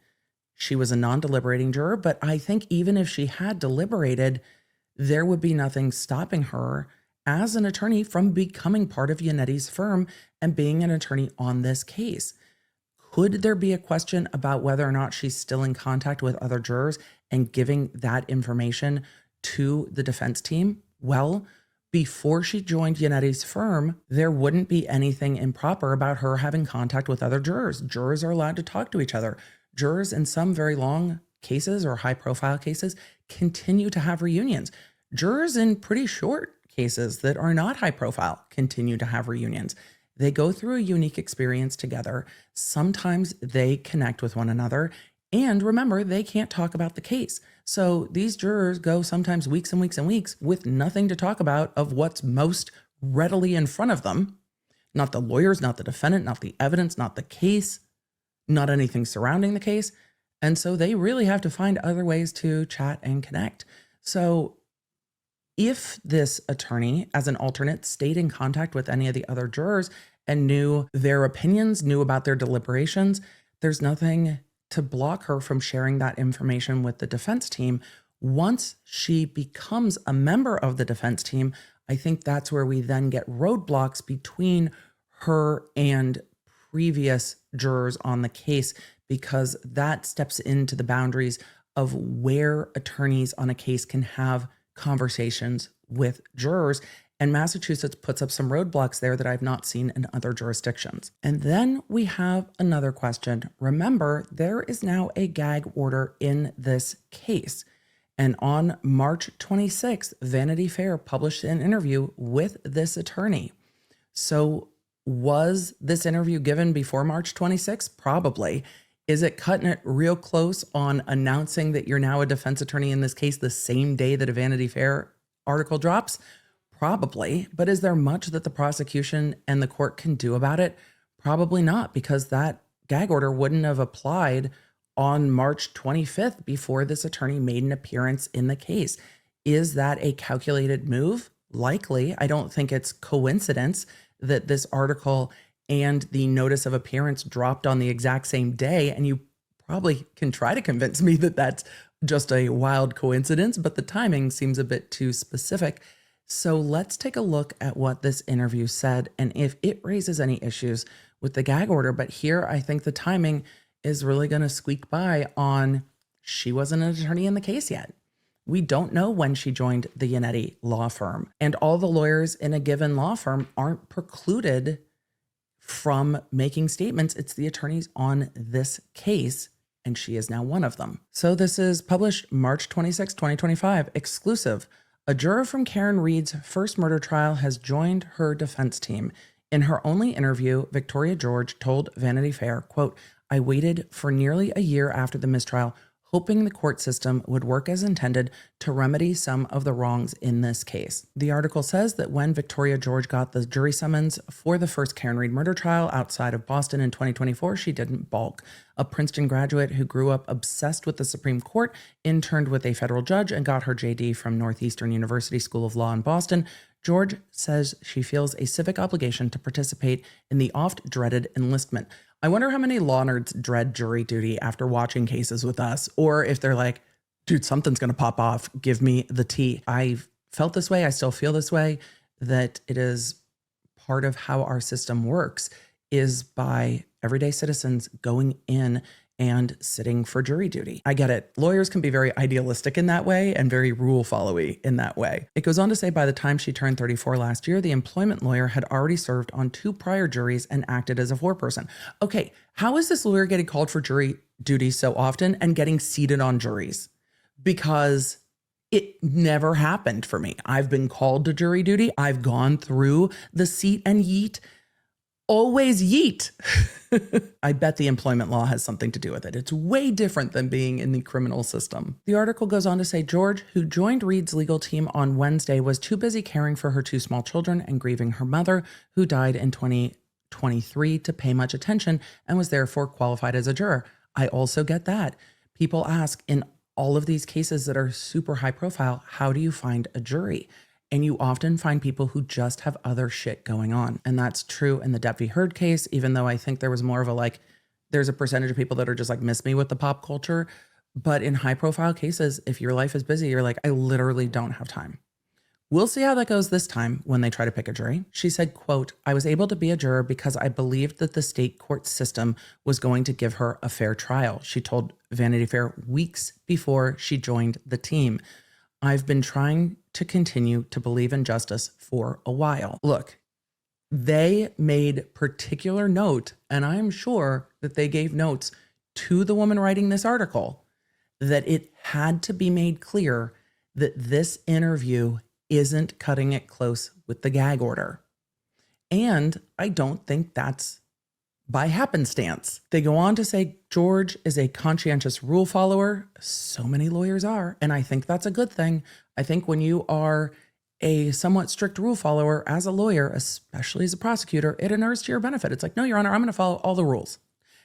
She was a non-deliberating juror, but I think even if she had deliberated, there would be nothing stopping her as an attorney from becoming part of Yannetti's firm and being an attorney on this case. Could there be a question about whether or not she's still in contact with other jurors and giving that information to the defense team? Well, before she joined Yannetti's firm, there wouldn't be anything improper about her having contact with other jurors. Jurors are allowed to talk to each other. Jurors in some very long cases or high-profile cases continue to have reunions. Jurors in pretty short cases that are not high-profile continue to have reunions. They go through a unique experience together. Sometimes they connect with one another. And remember, they can't talk about the case. So these jurors go sometimes weeks and weeks and weeks with nothing to talk about of what's most readily in front of them. Not the lawyers, not the defendant, not the evidence, not the case. not anything surrounding the case. And so they really have to find other ways to chat and connect. So if this attorney, as an alternate, stayed in contact with any of the other jurors and knew their opinions, knew about their deliberations, there's nothing to block her from sharing that information with the defense team. Once she becomes a member of the defense team, I think that's where we then get roadblocks between her and previous jurors on the case, because that steps into the boundaries of where attorneys on a case can have conversations with jurors. And Massachusetts puts up some roadblocks there that I've not seen in other jurisdictions. And then we have another question. Remember, there is now a gag order in this case. And on March 26th, Vanity Fair published an interview with this attorney. So was this interview given before March 26th? Probably. Is it cutting it real close on announcing that you're now a defense attorney in this case the same day that a Vanity Fair article drops? Probably. But is there much that the prosecution and the court can do about it? Probably not, because that gag order wouldn't have applied on March 25th before this attorney made an appearance in the case. Is that a calculated move? Likely. I don't think it's coincidence that this article and the notice of appearance dropped on the exact same day. And you probably can try to convince me that that's just a wild coincidence, but the timing seems a bit too specific. So let's take a look at what this interview said and if it raises any issues with the gag order. But here, I think the timing is really going to squeak by on she wasn't an attorney in the case yet. We don't know when she joined the Yannetti law firm, and all the lawyers in a given law firm aren't precluded from making statements. It's the attorneys on this case, and she is now one of them. So this is published March 26, 2025, exclusive. A juror from Karen Reed's first murder trial has joined her defense team. In her only interview, Victoria George told Vanity Fair, quote, "I waited for nearly a year after the mistrial, hoping the court system would work as intended to remedy some of the wrongs in this case." The article says that when Victoria George got the jury summons for the first Karen Reed murder trial outside of Boston in 2024, she didn't balk. A Princeton graduate who grew up obsessed with the Supreme Court, interned with a federal judge, and got her JD from Northeastern University School of Law in Boston, George says she feels a civic obligation to participate in the oft-dreaded enlistment. I wonder how many law nerds dread jury duty after watching cases with us, or if they're like, dude, something's going to pop off. Give me the tea. I've felt this way. I still feel this way, that it is part of how our system works is by everyday citizens going in and sitting for jury duty. I get it. Lawyers can be very idealistic in that way and very rule followy in that way. It goes on to say by the time she turned 34 last year, the employment lawyer had already served on 2 prior juries and acted as a foreperson. Okay, how is this lawyer getting called for jury duty so often and getting seated on juries? Because it never happened for me. I've been called to jury duty. I've gone through the seat and yeet. Always yeet. I bet the employment law has something to do with it. It's way different than being in the criminal system. The article goes on to say George, who joined Reed's legal team on Wednesday, was too busy caring for her 2 small children and grieving her mother, who died in 2023, to pay much attention and was therefore qualified as a juror. I also get that. People ask in all of these cases that are super high profile, how do you find a jury? And you often find people who just have other shit going on. And that's true in the Depp v. Heard case, even though I think there was more of a like, there's a percentage of people that are just like, miss me with the pop culture. But in high profile cases, if your life is busy, you're like, I literally don't have time. We'll see how that goes this time when they try to pick a jury. She said, quote, "I was able to be a juror because I believed that the state court system was going to give her a fair trial," she told Vanity Fair weeks before she joined the team. "I've been trying to continue to believe in justice for a while." Look, they made particular note, and I'm sure that they gave notes to the woman writing this article, that it had to be made clear that this interview isn't cutting it close with the gag order. And I don't think that's by happenstance. They go on to say George is a conscientious rule follower. So many lawyers are, and I think that's a good thing. I think when you are a somewhat strict rule follower as a lawyer, especially as a prosecutor, it inures to your benefit. It's like, no, Your Honor, I'm going to follow all the rules.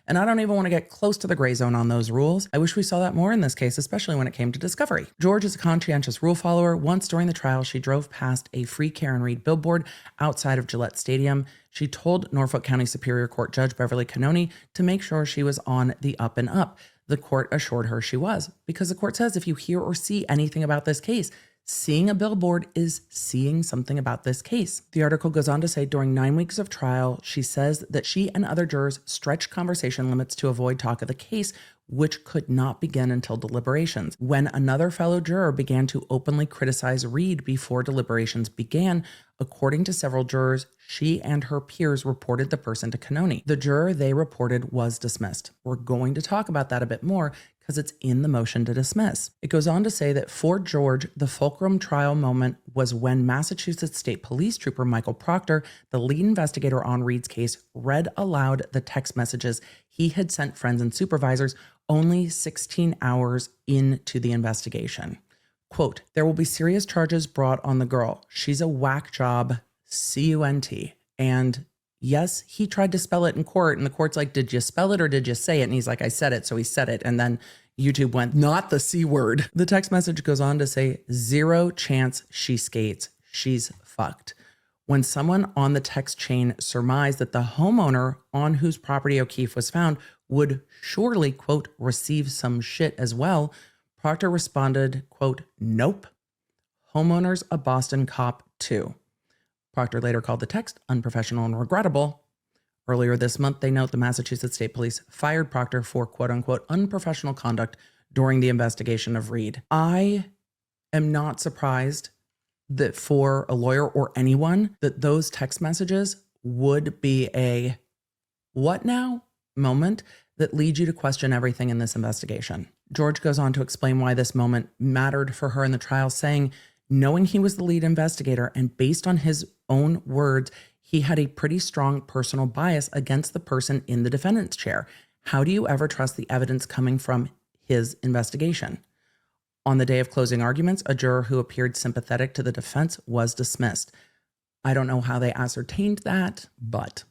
And I don't even want to get close to the gray zone on those rules. I wish we saw that more in this case, especially when it came to discovery. George is a conscientious rule follower. Once during the trial, she drove past a free Karen Reed billboard outside of Gillette Stadium. She told Norfolk County Superior Court Judge Beverly Cannoni to make sure she was on the up and up. The court assured her she was, because the court says if you hear or see anything about this case, seeing a billboard is seeing something about this case. The article goes on to say during 9 weeks of trial, she says that she and other jurors stretched conversation limits to avoid talk of the case, which could not begin until deliberations. When another fellow juror began to openly criticize Reed before deliberations began, according to several jurors, she and her peers reported the person to Cannoni. The juror they reported was dismissed. We're going to talk about that a bit more because it's in the motion to dismiss. It goes on to say that for George, the fulcrum trial moment was when Massachusetts State Police Trooper Michael Proctor, the lead investigator on Reed's case, read aloud the text messages he had sent friends and supervisors only 16 hours into the investigation. Quote, "There will be serious charges brought on the girl. She's a whack job, C-U-N-T. And yes, he tried to spell it in court, and the court's like, did you spell it or did you say it? And he's like, I said it, so he said it. And then YouTube went, not the C word. The text message goes on to say, 0 chance she skates. She's fucked. When someone on the text chain surmised that the homeowner on whose property O'Keefe was found would surely, quote, receive some shit as well, Proctor responded, quote, nope. Homeowner's a Boston cop too. Proctor later called the text unprofessional and regrettable. Earlier this month, they note the Massachusetts State Police fired Proctor for quote unquote unprofessional conduct during the investigation of Reed. I am not surprised that for a lawyer or anyone that those text messages would be a what now moment that leads you to question everything in this investigation. George goes on to explain why this moment mattered for her in the trial, saying, knowing he was the lead investigator and based on his own words, he had a pretty strong personal bias against the person in the defendant's chair. How do you ever trust the evidence coming from his investigation? On the day of closing arguments, a juror who appeared sympathetic to the defense was dismissed. I don't know how they ascertained that, but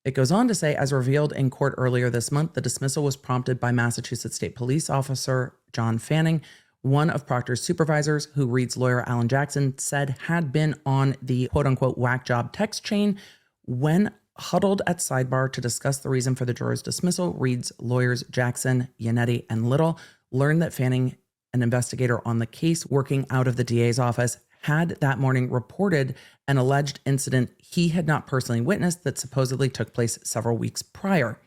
it goes on to say, as revealed in court earlier this month, the dismissal was prompted by Massachusetts State Police Officer John Fanning, one of Proctor's supervisors, who Reed's lawyer Alan Jackson said had been on the quote-unquote whack job text chain. When huddled at sidebar to discuss the reason for the juror's dismissal, Reed's lawyers Jackson, Yannetti, and Little learned that Fanning, an investigator on the case working out of the DA's office, had that morning reported an alleged incident he had not personally witnessed that supposedly took place several weeks prior.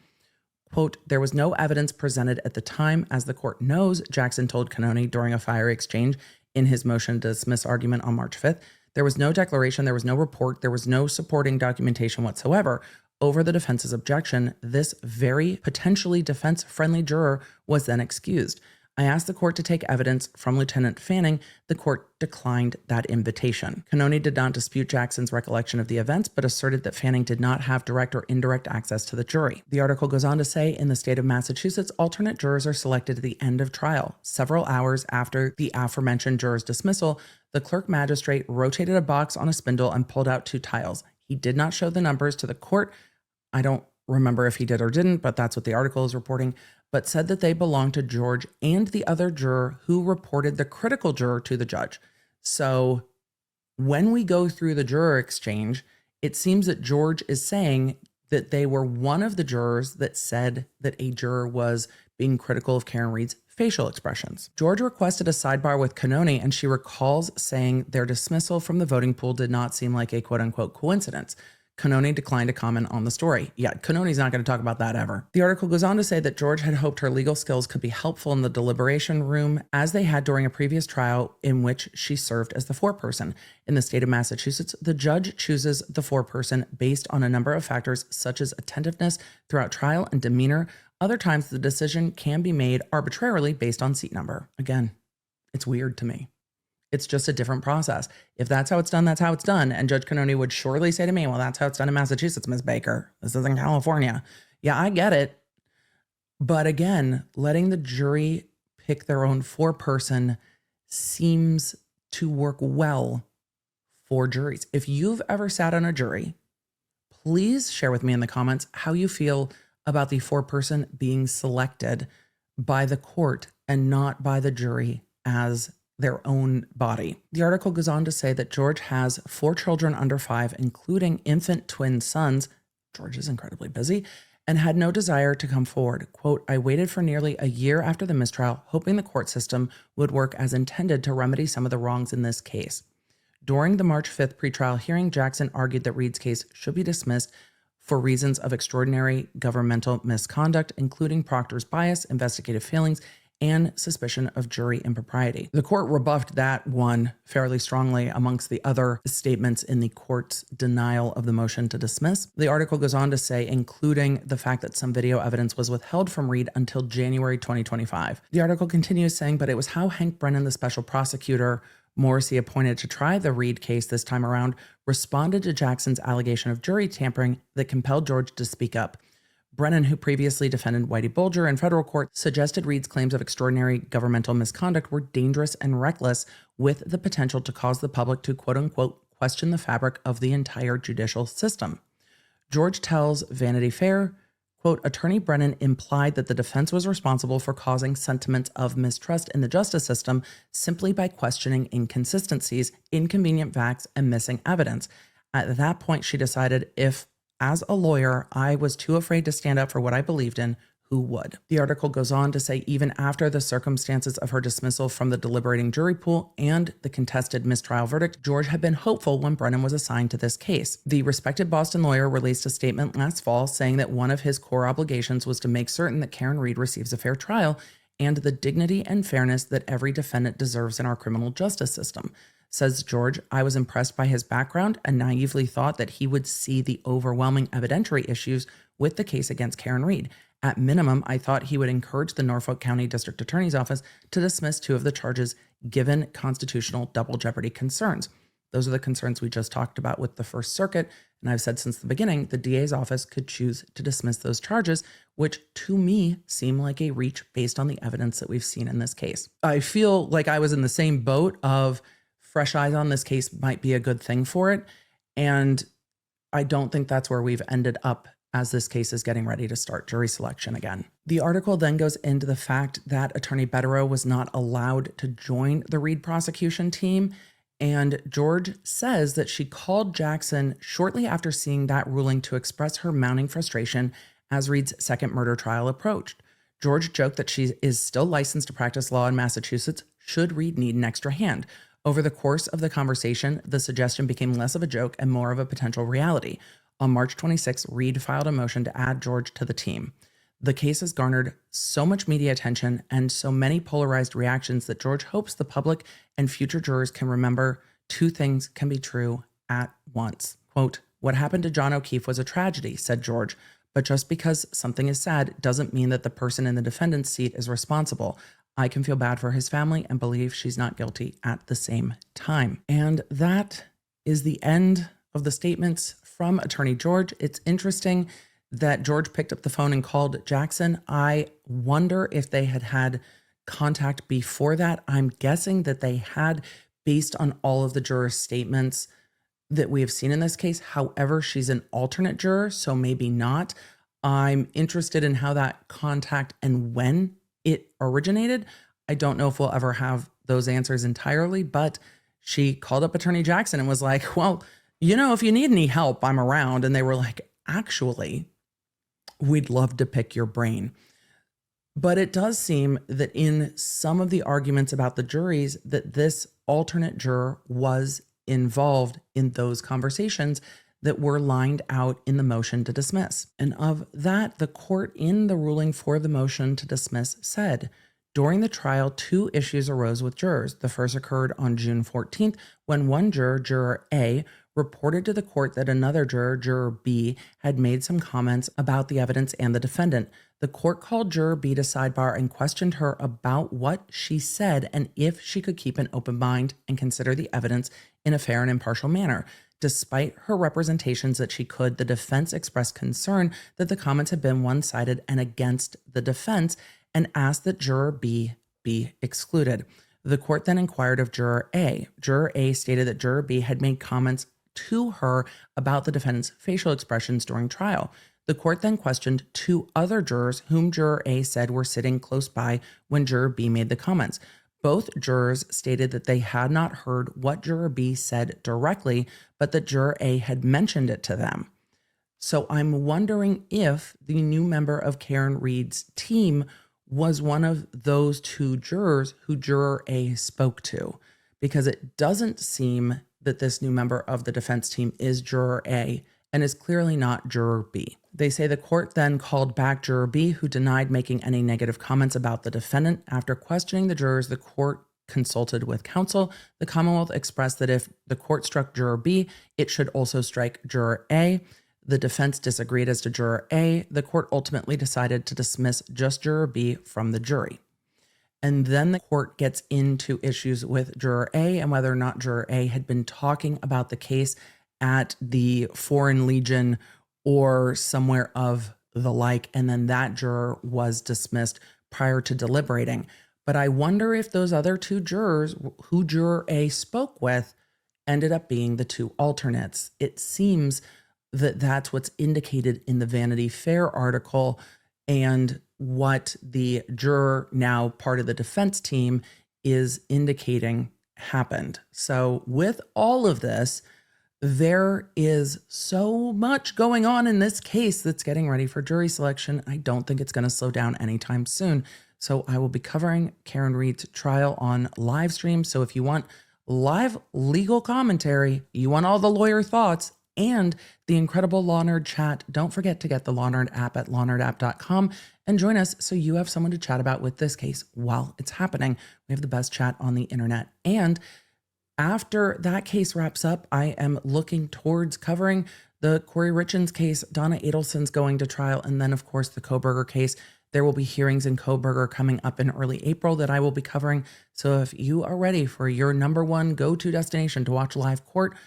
Quote, there was no evidence presented at the time, as the court knows, Jackson told Cannoni during a fire exchange in his motion to dismiss argument on March 5th. There was no declaration, there was no report, there was no supporting documentation whatsoever. Over the defense's objection, this very potentially defense-friendly juror was then excused. I asked the court to take evidence from Lieutenant Fanning. The court declined that invitation. Cannoni did not dispute Jackson's recollection of the events, but asserted that Fanning did not have direct or indirect access to the jury. The article goes on to say, in the state of Massachusetts, alternate jurors are selected at the end of trial. Several hours after the aforementioned juror's dismissal, the clerk magistrate rotated a box on a spindle and pulled out 2 tiles. He did not show the numbers to the court. I don't remember if he did or didn't, but that's what the article is reporting, but said that they belonged to George and the other juror who reported the critical juror to the judge. So when we go through the juror exchange, it seems that George is saying that they were one of the jurors that said that a juror was being critical of Karen Reed's facial expressions. George requested a sidebar with Cannoni, and she recalls saying their dismissal from the voting pool did not seem like a quote-unquote coincidence. Cannoni declined to comment on the story. Yeah, Cannoni's not going to talk about that ever. The article goes on to say that George had hoped her legal skills could be helpful in the deliberation room, as they had during a previous trial in which she served as the foreperson. In the state of Massachusetts, the judge chooses the foreperson based on a number of factors such as attentiveness throughout trial and demeanor. Other times, the decision can be made arbitrarily based on seat number. Again, it's weird to me. It's just a different process. If that's how it's done, that's how it's done. And Judge Cannoni would surely say to me, well, that's how it's done in Massachusetts, Ms. Baker. This isn't California. Yeah, I get it. But again, letting the jury pick their own foreperson seems to work well for juries. If you've ever sat on a jury, please share with me in the comments how you feel about the foreperson being selected by the court and not by the jury as their own body. The article goes on to say that George has 4 children under 5, including infant twin sons. George is incredibly busy and had no desire to come forward. Quote, I waited for nearly a year after the mistrial, hoping the court system would work as intended to remedy some of the wrongs in this case. During the March 5th pretrial hearing, Jackson argued that Reed's case should be dismissed for reasons of extraordinary governmental misconduct, including Proctor's bias, investigative failings, and suspicion of jury impropriety. The court rebuffed that one fairly strongly amongst the other statements in the court's denial of the motion to dismiss. The article goes on to say, including the fact that some video evidence was withheld from Reed until January 2025. The article continues saying, but it was how Hank Brennan, the special prosecutor Morrissey appointed to try the Reed case this time around, responded to Jackson's allegation of jury tampering that compelled George to speak up. Brennan, who previously defended Whitey Bulger in federal court, suggested Reed's claims of extraordinary governmental misconduct were dangerous and reckless, with the potential to cause the public to, quote unquote, question the fabric of the entire judicial system. George tells Vanity Fair, quote, Attorney Brennan implied that the defense was responsible for causing sentiments of mistrust in the justice system simply by questioning inconsistencies, inconvenient facts, and missing evidence. At that point, she decided if, as a lawyer, I was too afraid to stand up for what I believed in, who would? The article goes on to say even after the circumstances of her dismissal from the deliberating jury pool and the contested mistrial verdict, George had been hopeful when Brennan was assigned to this case. The respected Boston lawyer released a statement last fall saying that one of his core obligations was to make certain that Karen Reed receives a fair trial and the dignity and fairness that every defendant deserves in our criminal justice system. Says George, I was impressed by his background and naively thought that he would see the overwhelming evidentiary issues with the case against Karen Reed. At minimum, I thought he would encourage the Norfolk County District Attorney's Office to dismiss 2 of the charges given constitutional double jeopardy concerns. Those are the concerns we just talked about with the First Circuit, and I've said since the beginning, the DA's office could choose to dismiss those charges, which to me seem like a reach based on the evidence that we've seen in this case. I feel like I was in the same boat of fresh eyes on this case might be a good thing for it. And I don't think that's where we've ended up as this case is getting ready to start jury selection again. The article then goes into the fact that Attorney Betterow was not allowed to join the Reed prosecution team. And George says that she called Jackson shortly after seeing that ruling to express her mounting frustration as Reed's second murder trial approached. George joked that she is still licensed to practice law in Massachusetts should Reed need an extra hand. Over the course of the conversation, the suggestion became less of a joke and more of a potential reality. On March 26, Reed filed a motion to add George to the team. The case has garnered so much media attention and so many polarized reactions that George hopes the public and future jurors can remember 2 things can be true at once. Quote, what happened to John O'Keefe was a tragedy, said George, but just because something is sad doesn't mean that the person in the defendant's seat is responsible. I can feel bad for his family and believe she's not guilty at the same time. And that is the end of the statements from Attorney George. It's interesting that George picked up the phone and called Jackson. I wonder if they had had contact before that. I'm guessing that they had, based on all of the jurors' statements that we have seen in this case. However, she's an alternate juror, so maybe not. I'm interested in how that contact and when it originated. I don't know if we'll ever have those answers entirely, but she called up Attorney Jackson and was like, well, you know, if you need any help, I'm around. And they were like, actually, we'd love to pick your brain. But it does seem that in some of the arguments about the juries that this alternate juror was involved in those conversations that were lined out in the motion to dismiss. And of that, the court in the ruling for the motion to dismiss said, during the trial, 2 issues arose with jurors. The first occurred on June 14th when one juror, Juror A, reported to the court that another juror, Juror B, had made some comments about the evidence and the defendant. The court called Juror B to sidebar and questioned her about what she said and if she could keep an open mind and consider the evidence in a fair and impartial manner. Despite her representations that she could, the defense expressed concern that the comments had been one-sided and against the defense and asked that Juror B be excluded. The court then inquired of Juror A. Juror A stated that Juror B had made comments to her about the defendant's facial expressions during trial. The court then questioned two other jurors whom Juror A said were sitting close by when Juror B made the comments. Both jurors stated that they had not heard what Juror B said directly, but that Juror A had mentioned it to them. So I'm wondering if the new member of Karen Reed's team was one of those two jurors who Juror A spoke to, because it doesn't seem that this new member of the defense team is Juror A and is clearly not Juror B. They say the court then called back Juror B, who denied making any negative comments about the defendant. After questioning the jurors, the court consulted with counsel. The Commonwealth expressed that if the court struck Juror B, it should also strike Juror A. The defense disagreed as to Juror A. The court ultimately decided to dismiss just Juror B from the jury. And then the court gets into issues with Juror A and whether or not Juror A had been talking about the case at the Foreign Legion or somewhere of the like, and then that juror was dismissed prior to deliberating. But I wonder if those other two jurors who Juror A spoke with ended up being the two alternates. It seems that that's what's indicated in the Vanity Fair article and what the juror, now part of the defense team, is indicating happened. So with all of this, there is so much going on in this case that's getting ready for jury selection. I don't think it's going to slow down anytime soon. So I will be covering Karen Reed's trial on live stream. So if you want live legal commentary, you want all the lawyer thoughts, and the incredible Law Nerd chat, don't forget to get the Law Nerd app at lawnerdapp.com and join us so you have someone to chat about with this case while it's happening. We have the best chat on the internet. And after that case wraps up, I am looking towards covering the Corey Richins case. Donna Adelson's going to trial. And then, of course, the Kohberger case. There will be hearings in Kohberger coming up in early April that I will be covering. So if you are ready for your number one go-to destination to watch live court,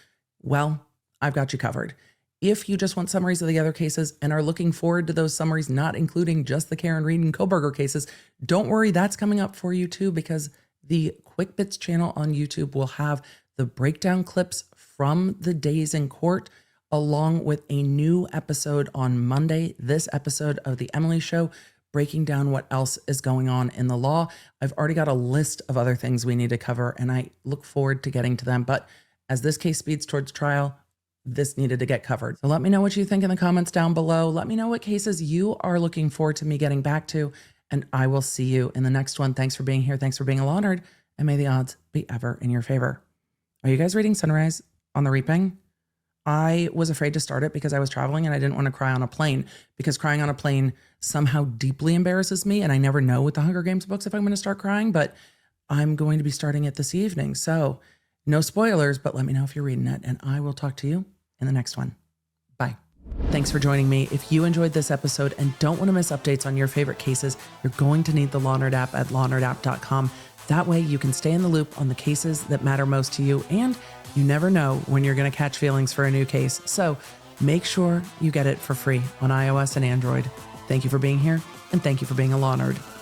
well, I've got you covered. If you just want summaries of the other cases and are looking forward to those summaries, not including just the Karen Reed and Kohberger cases, don't worry, that's coming up for you too, because the Quick Bits channel on YouTube will have the breakdown clips from the days in court, along with a new episode on Monday, this episode of The Emily Show, breaking down what else is going on in the law. I've already got a list of other things we need to cover, and I look forward to getting to them. But as this case speeds towards trial, this needed to get covered. So let me know what you think in the comments down below. Let me know what cases you are looking forward to me getting back to, and I will see you in the next one. Thanks for being here. Thanks for being a Law Nerd, and may the odds be ever in your favor. Are you guys reading Sunrise on the Reaping? I was afraid to start it because I was traveling and I didn't want to cry on a plane, because crying on a plane somehow deeply embarrasses me, and I never know with the Hunger Games books if I'm going to start crying, but I'm going to be starting it this evening. So no spoilers, but let me know if you're reading it, and I will talk to you in the next one. Bye. Thanks for joining me. If you enjoyed this episode and don't want to miss updates on your favorite cases, you're going to need the Law Nerd app at lawnerdapp.com. That way you can stay in the loop on the cases that matter most to you, and you never know when you're going to catch feelings for a new case. So make sure you get it for free on iOS and Android. Thank you for being here, and thank you for being a Law Nerd.